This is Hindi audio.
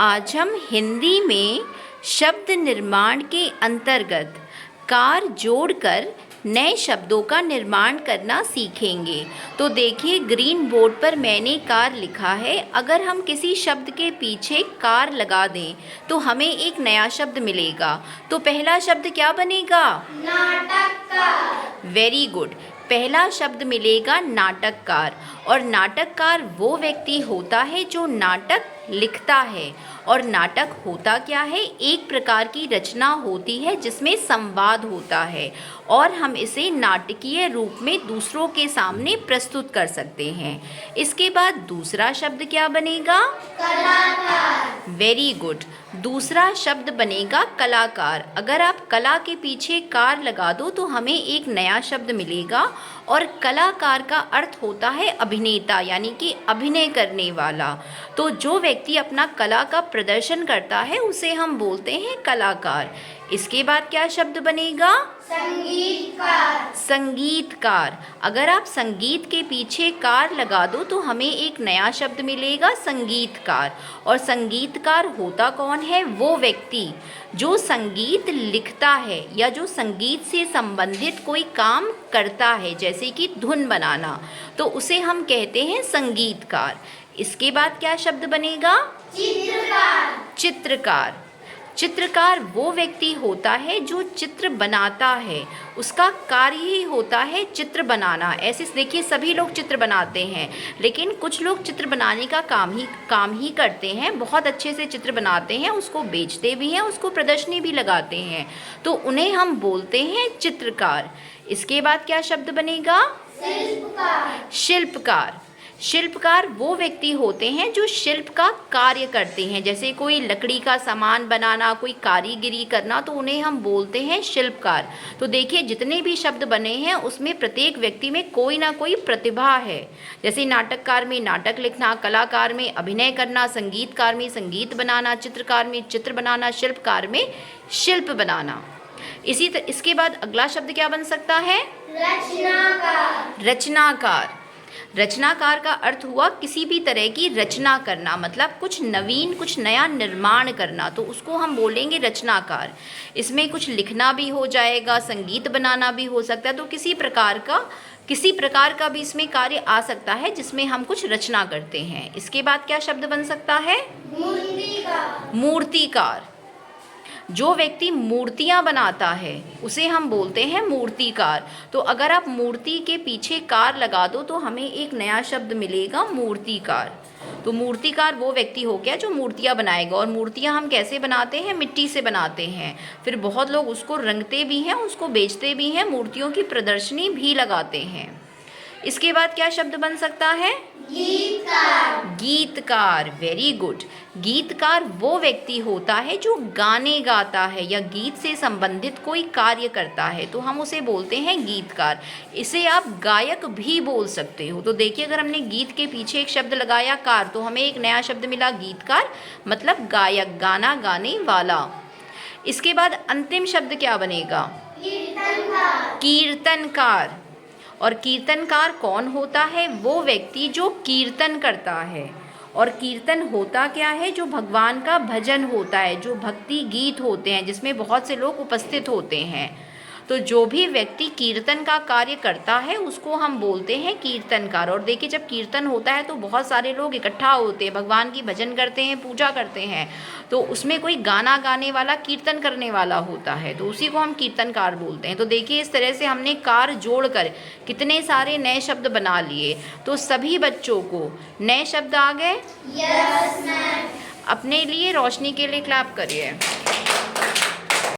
आज हम हिंदी में शब्द निर्माण के अंतर्गत कार जोड़कर नए शब्दों का निर्माण करना सीखेंगे। तो देखिए, ग्रीन बोर्ड पर मैंने कार लिखा है। अगर हम किसी शब्द के पीछे कार लगा दें तो हमें एक नया शब्द मिलेगा। तो पहला शब्द क्या बनेगा? नाटककार। Very good. पहला शब्द मिलेगा नाटककार। और नाटककार वो व्यक्ति होता है जो नाटक लिखता है। और नाटक होता क्या है? एक प्रकार की रचना होती है जिसमें संवाद होता है और हम इसे नाटकीय रूप में दूसरों के सामने प्रस्तुत कर सकते हैं। इसके बाद दूसरा शब्द क्या बनेगा? कलाकार। Very good. दूसरा शब्द बनेगा कलाकार। अगर आप कला के पीछे कार लगा दो तो हमें एक नया शब्द मिलेगा। और कलाकार का अर्थ होता है अभिनेता, यानी कि अभिनय करने वाला। तो जो व्यक्ति अपना कला का प्रदर्शन करता है उसे हम बोलते हैं कलाकार। इसके बाद क्या शब्द बनेगा? संगीतकार। संगीतकार। अगर आप संगीत के पीछे कार लगा दो तो हमें एक नया शब्द मिलेगा संगीतकार। और संगीतकार होता कौन है? वो व्यक्ति जो संगीत लिखता है या जो संगीत से संबंधित कोई काम करता है, जैसे कि धुन बनाना, तो उसे हम कहते हैं संगीतकार। इसके बाद क्या शब्द बनेगा? चित्रकार। चित्रकार। चित्रकार वो व्यक्ति होता है जो चित्र बनाता है। उसका कार्य ही होता है चित्र बनाना। ऐसे देखिए, सभी लोग चित्र बनाते हैं, लेकिन कुछ लोग चित्र बनाने का काम ही करते हैं, बहुत अच्छे से चित्र बनाते हैं, उसको बेचते भी हैं, उसको प्रदर्शनी भी लगाते हैं, तो उन्हें हम बोलते हैं चित्रकार। इसके बाद क्या शब्द बनेगा? शिल्पकार। शिल्पकार। शिल्पकार वो व्यक्ति होते हैं जो शिल्प का कार्य करते हैं, जैसे कोई लकड़ी का सामान बनाना, कोई कारीगिरी करना, तो उन्हें हम बोलते हैं शिल्पकार। तो देखिए, जितने भी शब्द बने हैं उसमें प्रत्येक व्यक्ति में कोई ना कोई प्रतिभा है। जैसे नाटककार में नाटक लिखना, कलाकार में अभिनय करना, संगीतकार में संगीत बनाना, चित्रकार में चित्र बनाना, शिल्पकार में शिल्प बनाना। इसके बाद अगला शब्द क्या बन सकता है? रचनाकार। रचनाकार। रचनाकार का अर्थ हुआ किसी भी तरह की रचना करना, मतलब कुछ नवीन, कुछ नया निर्माण करना, तो उसको हम बोलेंगे रचनाकार। इसमें कुछ लिखना भी हो जाएगा, संगीत बनाना भी हो सकता है, तो किसी प्रकार का भी इसमें कार्य आ सकता है जिसमें हम कुछ रचना करते हैं। इसके बाद क्या शब्द बन सकता है? मूर्तिकार। मूर्तिकार। जो व्यक्ति मूर्तियाँ बनाता है उसे हम बोलते हैं मूर्तिकार। तो अगर आप मूर्ति के पीछे कार लगा दो तो हमें एक नया शब्द मिलेगा मूर्तिकार। तो मूर्तिकार वो व्यक्ति हो गया जो मूर्तियाँ बनाएगा। और मूर्तियाँ हम कैसे बनाते हैं? मिट्टी से बनाते हैं। फिर बहुत लोग उसको रंगते भी हैं, उसको बेचते भी हैं, मूर्तियों की प्रदर्शनी भी लगाते हैं। इसके बाद क्या शब्द बन सकता है? गीतकार। गीतकार। Very good. गीतकार वो व्यक्ति होता है जो गाने गाता है या गीत से संबंधित कोई कार्य करता है, तो हम उसे बोलते हैं गीतकार। इसे आप गायक भी बोल सकते हो। तो देखिए, अगर हमने गीत के पीछे एक शब्द लगाया कार, तो हमें एक नया शब्द मिला गीतकार, मतलब गायक, गाना गाने वाला। इसके बाद अंतिम शब्द क्या बनेगा? कीर्तनकार। कीर्तनकार। और कीर्तनकार कौन होता है? वो व्यक्ति जो कीर्तन करता है। और कीर्तन होता क्या है? जो भगवान का भजन होता है, जो भक्ति गीत होते हैं जिसमें बहुत से लोग उपस्थित होते हैं। तो जो भी व्यक्ति कीर्तन का कार्य करता है उसको हम बोलते हैं कीर्तनकार। और देखिए, जब कीर्तन होता है तो बहुत सारे लोग इकट्ठा होते हैं, भगवान की भजन करते हैं, पूजा करते हैं, तो उसमें कोई गाना गाने वाला, कीर्तन करने वाला होता है, तो उसी को हम कीर्तनकार बोलते हैं। तो देखिए, इस तरह से हमने कार जोड़कर कितने सारे नए शब्द बना लिए। तो सभी बच्चों को नए शब्द आ गए? Yes ma'am. अपने लिए, रोशनी के लिए क्लैप करिए।